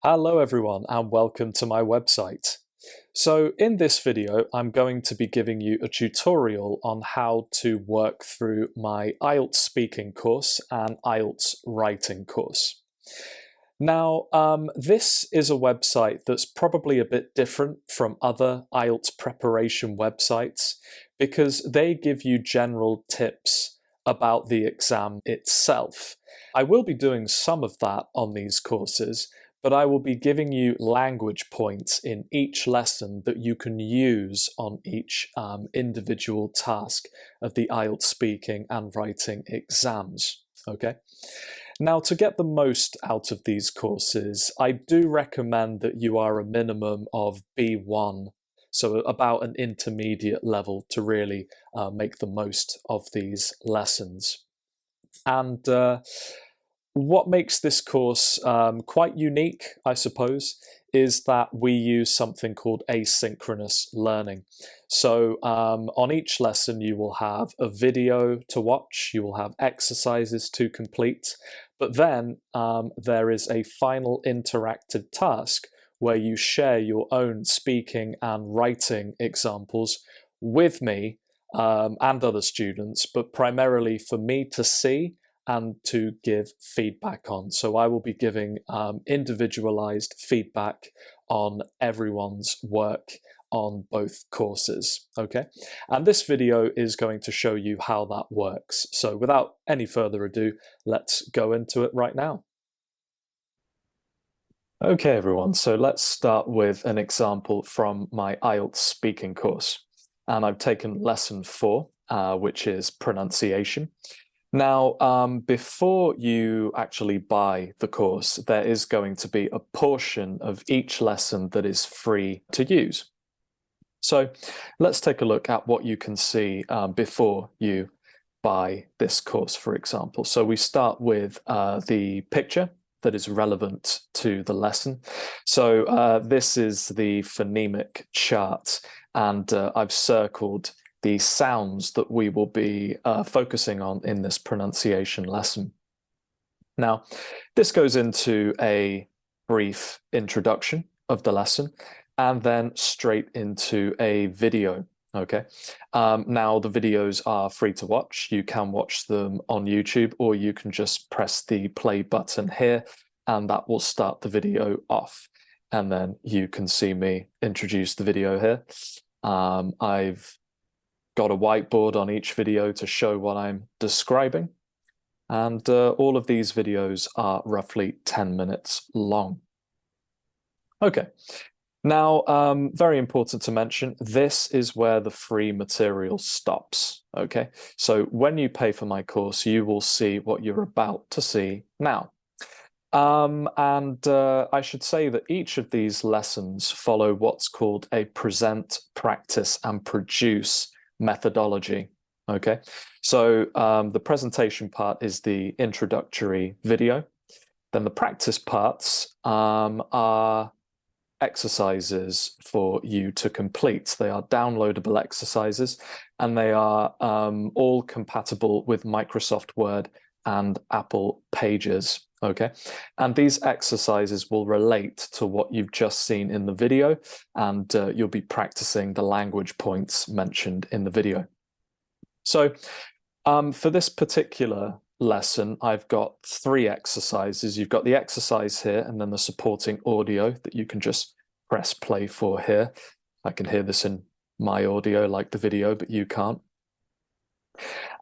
Hello everyone and welcome to my website. So in this video I'm going to be giving you a tutorial on how to work through my IELTS speaking course and IELTS writing course. Now this is a website that's probably a bit different from other IELTS preparation websites because they give you general tips about the exam itself. I will be doing some of that on these courses, but I will be giving you language points in each lesson that you can use on each individual task of the IELTS speaking and writing exams. Okay. Now, to get the most out of these courses, I do recommend that you are a minimum of B1, so about an intermediate level to really make the most of these lessons. And what makes this course quite unique, I suppose, is that we use something called asynchronous learning. So on each lesson you will have a video to watch, you will have exercises to complete, but then there is a final interactive task where you share your own speaking and writing examples with me and other students, but primarily for me to see and to give feedback on. So I will be giving individualized feedback on everyone's work on both courses, okay? And this video is going to show you how that works. So without any further ado, let's go into it right now. Okay, everyone, so let's start with an example from my IELTS speaking course. And I've taken lesson 4, which is pronunciation. Now, before you actually buy the course, there is going to be a portion of each lesson that is free to use. So let's take a look at what you can see before you buy this course, for example. So we start with the picture that is relevant to the lesson. So this is the phonemic chart, and I've circled the sounds that we will be focusing on in this pronunciation lesson. Now, this goes into a brief introduction of the lesson and then straight into a video. Okay. Now the videos are free to watch. You can watch them on YouTube, or you can just press the play button here and that will start the video off. And then you can see me introduce the video here. I've got a whiteboard on each video to show what I'm describing. And all of these videos are roughly 10 minutes long. Okay. Now, very important to mention, this is where the free material stops, okay? So when you pay for my course, you will see what you're about to see now. I should say that each of these lessons follow what's called a present, practice, and produce methodology, okay? So the presentation part is the introductory video. Then the practice parts are exercises for you to complete. They are downloadable exercises, and they are all compatible with Microsoft Word and Apple Pages, okay? And these exercises will relate to what you've just seen in the video, and you'll be practicing the language points mentioned in the video. So for this particular lesson, I've got 3 exercises. You've got the exercise here and then the supporting audio that you can just press play for here. I can hear this in my audio like the video, but you can't.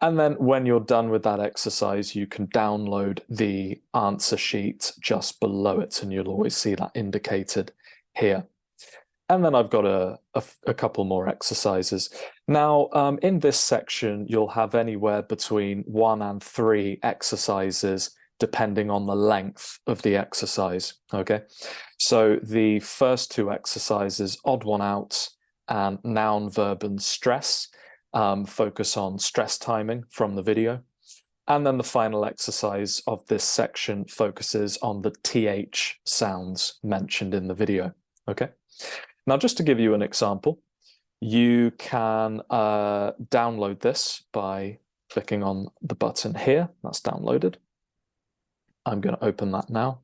And then when you're done with that exercise, you can download the answer sheet just below it, and you'll always see that indicated here. And then I've got a couple more exercises. Now, in this section, you'll have anywhere between 1 and 3 exercises, depending on the length of the exercise, okay? So the first 2 exercises, odd one out and noun, verb, and stress, focus on stress timing from the video. And then the final exercise of this section focuses on the TH sounds mentioned in the video, okay? Now, just to give you an example, you can download this by clicking on the button here. That's downloaded. I'm going to open that now.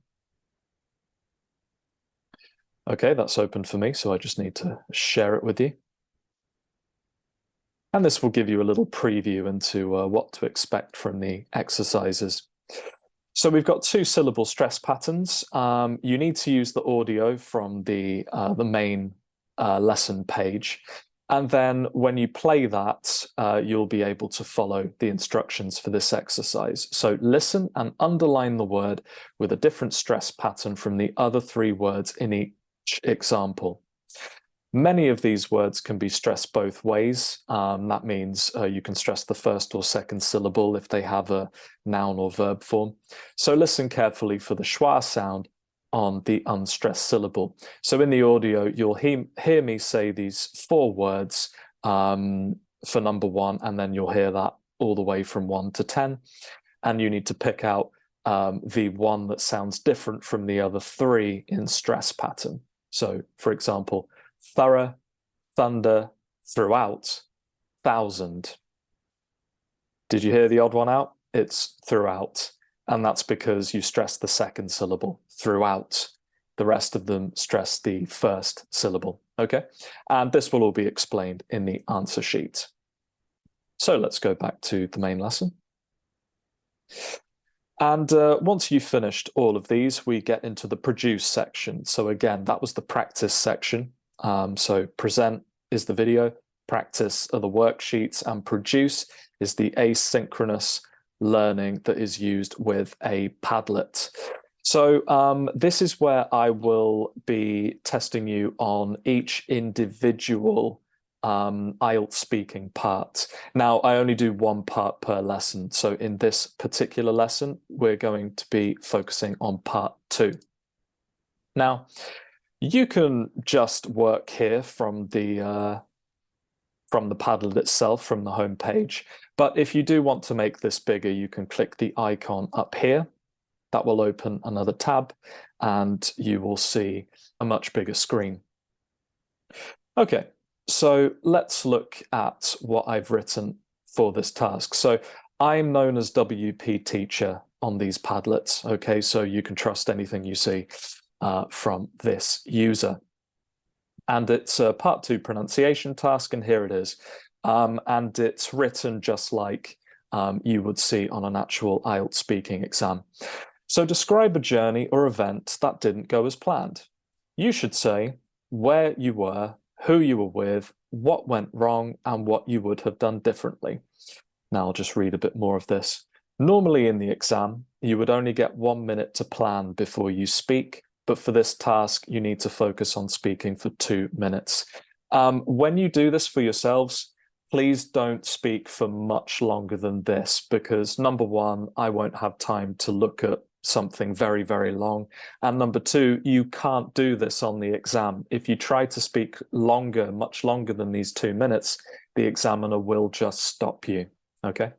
Okay, that's open for me, so I just need to share it with you. And this will give you a little preview into what to expect from the exercises. So we've got 2 syllable stress patterns. You need to use the audio from the main lesson page. And then when you play that, you'll be able to follow the instructions for this exercise. So listen and underline the word with a different stress pattern from the other 3 words in each example. Many of these words can be stressed both ways. That means you can stress the first or second syllable if they have a noun or verb form. So listen carefully for the schwa sound on the unstressed syllable. So in the audio, you'll hear me say these 4 words for number 1, and then you'll hear that all the way from 1 to 10. And you need to pick out the one that sounds different from the other 3 in stress pattern. So, for example, thorough, thunder, throughout, thousand. Did you hear the odd one out? It's throughout. And that's because you stress the second syllable, throughout. The rest of them stress the first syllable, okay? And this will all be explained in the answer sheet. So let's go back to the main lesson. And once you've finished all of these, we get into the produce section. So again, that was the practice section. So present is the video, practice are the worksheets, and produce is the asynchronous learning that is used with a Padlet. So this is where I will be testing you on each individual IELTS speaking part. Now, I only do 1 part per lesson. So in this particular lesson, we're going to be focusing on part 2. Now, you can just work here from the Padlet itself, from the home page. But if you do want to make this bigger, you can click the icon up here. That will open another tab, and you will see a much bigger screen. Okay, so let's look at what I've written for this task. So I'm known as WP Teacher on these Padlets, okay? So you can trust anything you see from this user. And it's a part 2 pronunciation task, and here it is. And it's written just like you would see on an actual IELTS speaking exam. So describe a journey or event that didn't go as planned. You should say where you were, who you were with, what went wrong, and what you would have done differently. Now I'll just read a bit more of this. Normally in the exam, you would only get 1 minute to plan before you speak, but for this task, you need to focus on speaking for 2 minutes. When you do this for yourselves, please don't speak for much longer than this, because number 1, I won't have time to look at something very, very long. And number 2, you can't do this on the exam. If you try to speak longer, much longer than these 2 minutes, the examiner will just stop you, okay?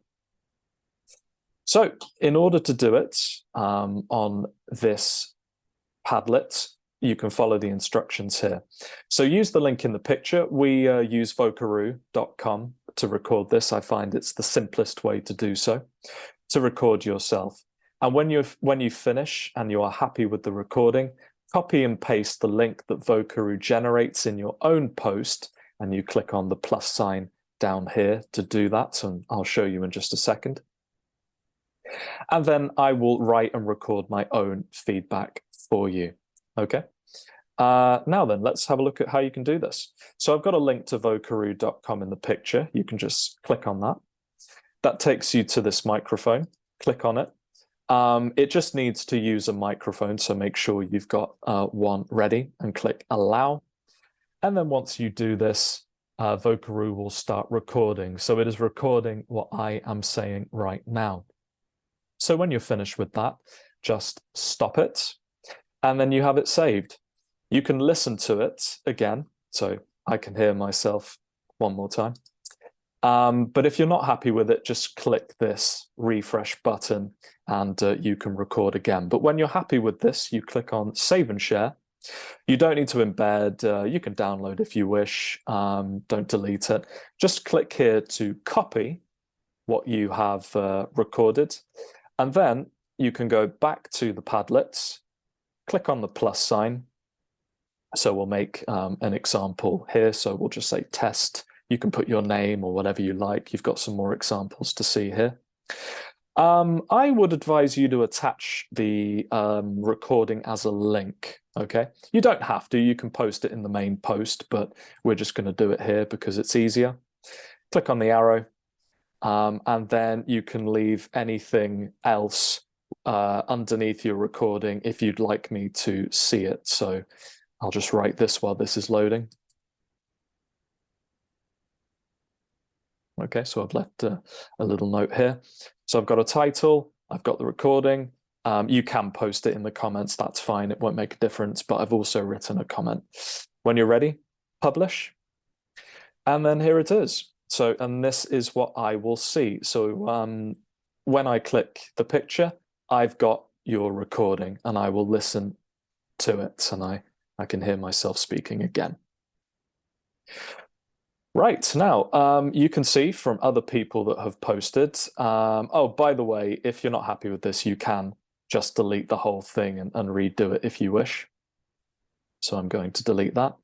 So in order to do it on this Padlet, you can follow the instructions here. So use the link in the picture. We use Vocaroo.com to record this. I find it's the simplest way to do so, to record yourself. And when you finish and you are happy with the recording, copy and paste the link that Vocaroo generates in your own post, and you click on the plus sign down here to do that, and I'll show you in just a second. And then I will write and record my own feedback for you, okay? Now then, let's have a look at how you can do this. So I've got a link to Vocaroo.com in the picture. You can just click on that. That takes you to this microphone. Click on it. It just needs to use a microphone, so make sure you've got one ready and click allow. And then once you do this, Vocaroo will start recording. So it is recording what I am saying right now. So when you're finished with that, just stop it, and then you have it saved. You can listen to it again, so I can hear myself one more time. But if you're not happy with it, just click this refresh button and you can record again. But when you're happy with this, you click on save and share. You don't need to embed. You can download if you wish. Don't delete it. Just click here to copy what you have recorded. And then you can go back to the Padlets, click on the plus sign, So we'll make an example here. So we'll just say test. You can put your name or whatever you like. You've got some more examples to see here. I would advise you to attach the recording as a link, okay? You don't have to, you can post it in the main post, but we're just going to do it here because it's easier. Click on the arrow, and then you can leave anything else underneath your recording if you'd like me to see it. So I'll just write this while this is loading. Okay, so I've left a little note here. So I've got a title, I've got the recording. You can post it in the comments, that's fine, it won't make a difference, but I've also written a comment. When you're ready, publish. And then here it is. So, and this is what I will see. So when I click the picture, I've got your recording and I will listen to it and I can hear myself speaking again. Right, now you can see from other people that have posted. Oh, by the way, if you're not happy with this, you can just delete the whole thing and redo it if you wish. So I'm going to delete that.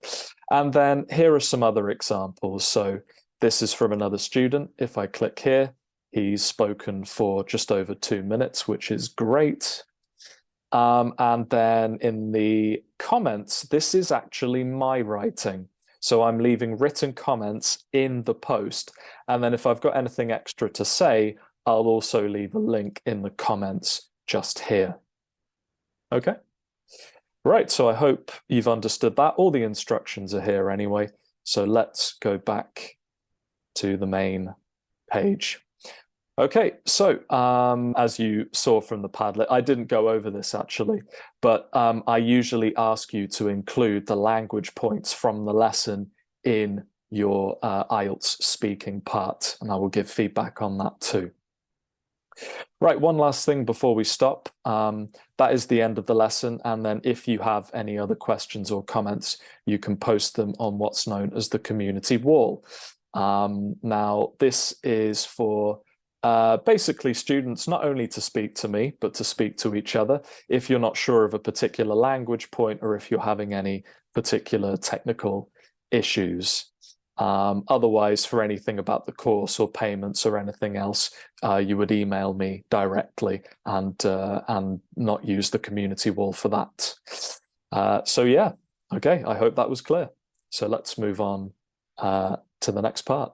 And then here are some other examples. So this is from another student. If I click here, he's spoken for just over 2 minutes, which is great. And then in the comments, this is actually my writing. So I'm leaving written comments in the post. And then if I've got anything extra to say, I'll also leave a link in the comments just here. Okay. Right, so I hope you've understood that. All the instructions are here anyway. So let's go back to the main page. Okay, so as you saw from the Padlet, I didn't go over this actually, but I usually ask you to include the language points from the lesson in your IELTS speaking part, and I will give feedback on that too. Right, one last thing before we stop. That is the end of the lesson, and then if you have any other questions or comments, you can post them on what's known as the community wall. Now, this is for basically students not only to speak to me, but to speak to each other. If you're not sure of a particular language point or if you're having any particular technical issues. Otherwise, for anything about the course or payments or anything else, you would email me directly and not use the community wall for that. So yeah, okay, I hope that was clear. So let's move on to the next part.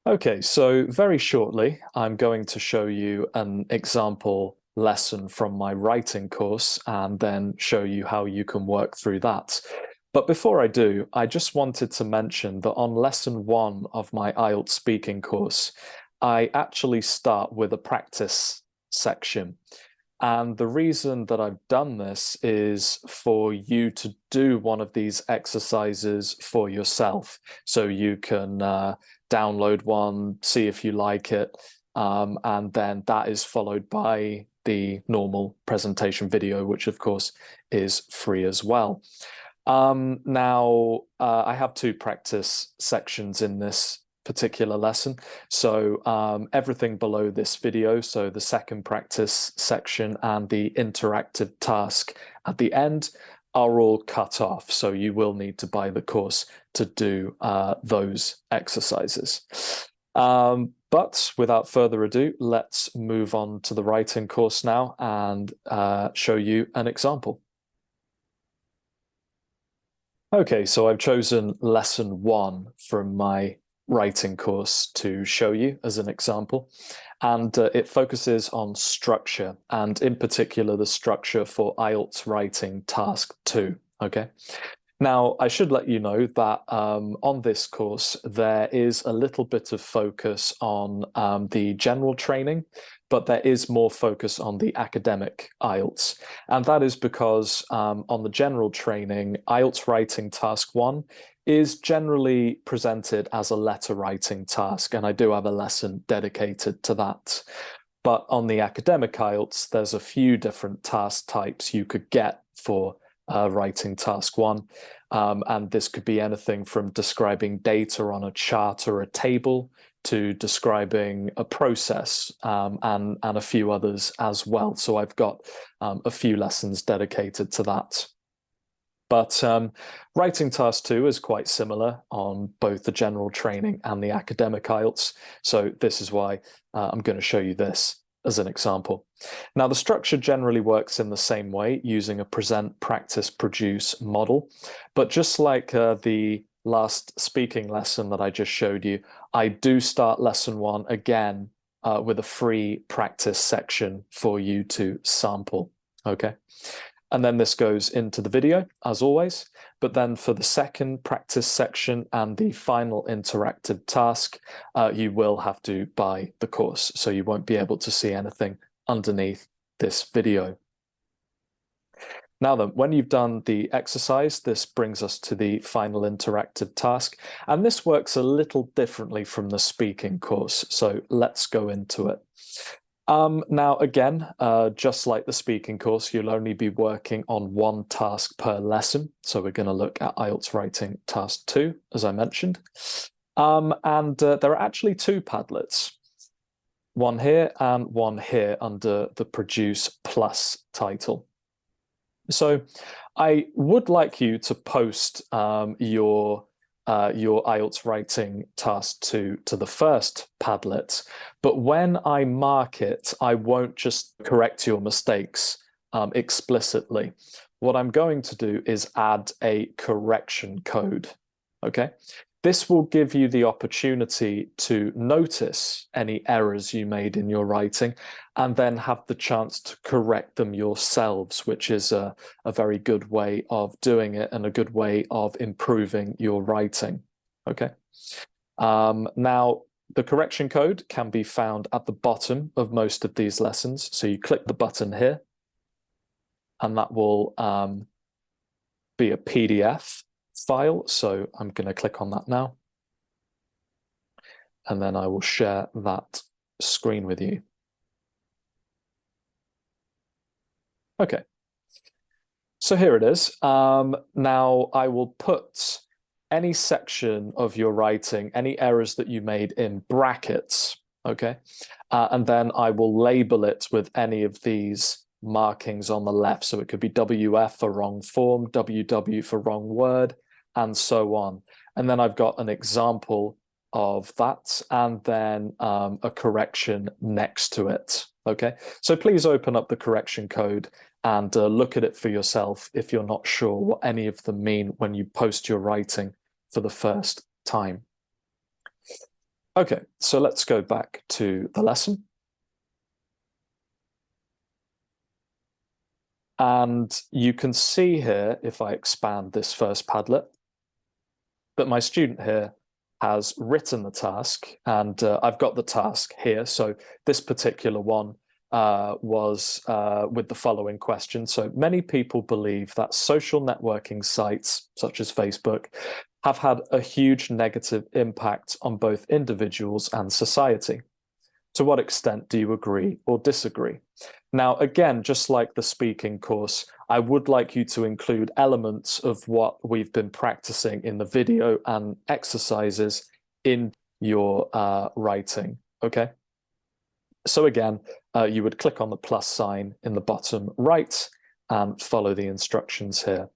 Okay, so very shortly, I'm going to show you an example lesson from my writing course and then show you how you can work through that. But before I do, I just wanted to mention that on lesson 1 of my IELTS speaking course, I actually start with a practice section. And the reason that I've done this is for you to do one of these exercises for yourself. So you can download one, see if you like it, and then that is followed by the normal presentation video, which of course is free as well. Now, I have 2 practice sections in this particular lesson. So everything below this video, so the second practice section and the interactive task at the end are all cut off. So you will need to buy the course to do those exercises. But without further ado, let's move on to the writing course now and show you an example. Okay, so I've chosen lesson 1 from my writing course to show you as an example, and it focuses on structure, and in particular the structure for IELTS writing task 2. Okay, now I should let you know that on this course there is a little bit of focus on the general training, but there is more focus on the academic IELTS. And that is because on the general training, IELTS writing task 1 is generally presented as a letter writing task, and I do have a lesson dedicated to that. But on the academic IELTS, there's a few different task types you could get for writing task 1. And this could be anything from describing data on a chart or a table to describing a process, and a few others as well. So I've got a few lessons dedicated to that. But writing task 2 is quite similar on both the general training and the academic IELTS. So this is why I'm going to show you this as an example. Now, the structure generally works in the same way, using a present, practice, produce model. But just like the last speaking lesson that I just showed you, I do start lesson 1 again with a free practice section for you to sample. Okay. And then this goes into the video, as always. But then for the second practice section and the final interactive task, you will have to buy the course. So you won't be able to see anything underneath this video. Now then, when you've done the exercise, this brings us to the final interactive task. And this works a little differently from the speaking course. So let's go into it. Now, again, just like the speaking course, you'll only be working on 1 task per lesson. So we're going to look at IELTS writing task 2, as I mentioned. And there are actually 2 Padlets, one here and one here under the Produce Plus title. So I would like you to post your IELTS writing task to the first Padlet, but when I mark it, I won't just correct your mistakes explicitly. What I'm going to do is add a correction code, okay? This will give you the opportunity to notice any errors you made in your writing and then have the chance to correct them yourselves, which is a very good way of doing it and a good way of improving your writing. Okay. Now, the correction code can be found at the bottom of most of these lessons. So you click the button here, and that will be a PDF file. So I'm going to click on that now. And then I will share that screen with you. Okay. So here it is. Now I will put any section of your writing, any errors that you made in brackets, okay? And then I will label it with any of these markings on the left. So it could be WF for wrong form, WW for wrong word, and so on. And then I've got an example of that, and then a correction next to it. Okay, so please open up the correction code and look at it for yourself if you're not sure what any of them mean when you post your writing for the first time. Okay, so let's go back to the lesson. And you can see here, if I expand this first Padlet, that my student here has written the task, and I've got the task here. So this particular one was with the following question. So many people believe that social networking sites such as Facebook have had a huge negative impact on both individuals and society. To what extent do you agree or disagree? Now, again, just like the speaking course, I would like you to include elements of what we've been practicing in the video and exercises in your writing, okay? So again, you would click on the plus sign in the bottom right and follow the instructions here.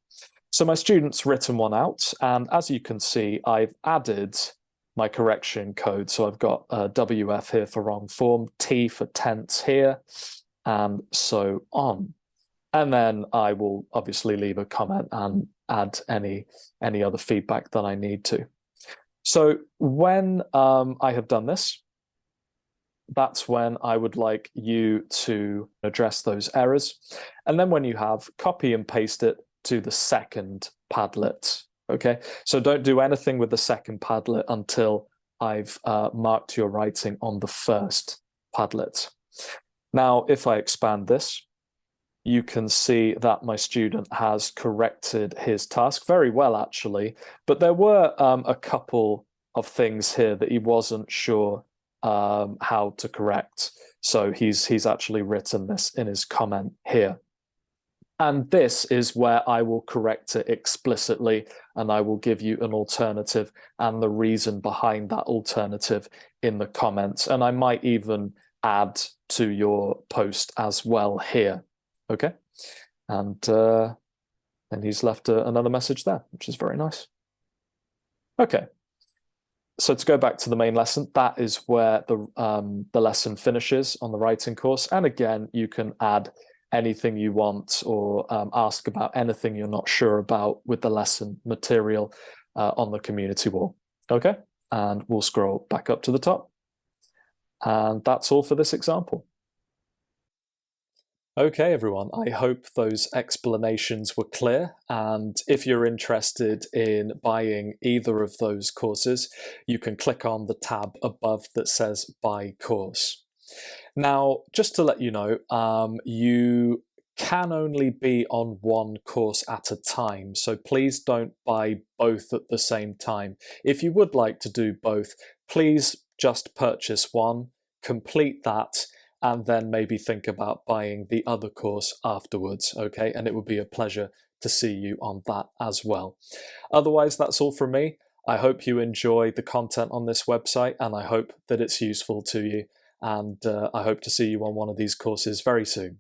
So my student's written one out, and as you can see, I've added my correction code. So I've got WF here for wrong form, T for tense here, and so on. And then I will obviously leave a comment and add any other feedback that I need to. So when I have done this, that's when I would like you to address those errors. And then when you have, copy and paste it to the second Padlet. Okay, so don't do anything with the second Padlet until I've marked your writing on the first Padlet. Now, if I expand this, you can see that my student has corrected his task very well, actually, but there were a couple of things here that he wasn't sure how to correct. So he's actually written this in his comment here. And this is where I will correct it explicitly, and I will give you an alternative and the reason behind that alternative in the comments, and I might even add to your post as well here. Okay, and he's left another message there, which is very nice. Okay, so to go back to the main lesson, that is where the lesson finishes on the writing course. And again, you can add anything you want or ask about anything you're not sure about with the lesson material on the community wall. Okay, and we'll scroll back up to the top. And that's all for this example. Okay, everyone, I hope those explanations were clear. And if you're interested in buying either of those courses, you can click on the tab above that says Buy Course. Now, just to let you know, you can only be on one course at a time, so please don't buy both at the same time. If you would like to do both, please just purchase one, complete that, and then maybe think about buying the other course afterwards, okay? And it would be a pleasure to see you on that as well. Otherwise, that's all from me. I hope you enjoy the content on this website, and I hope that it's useful to you. And I hope to see you on one of these courses very soon.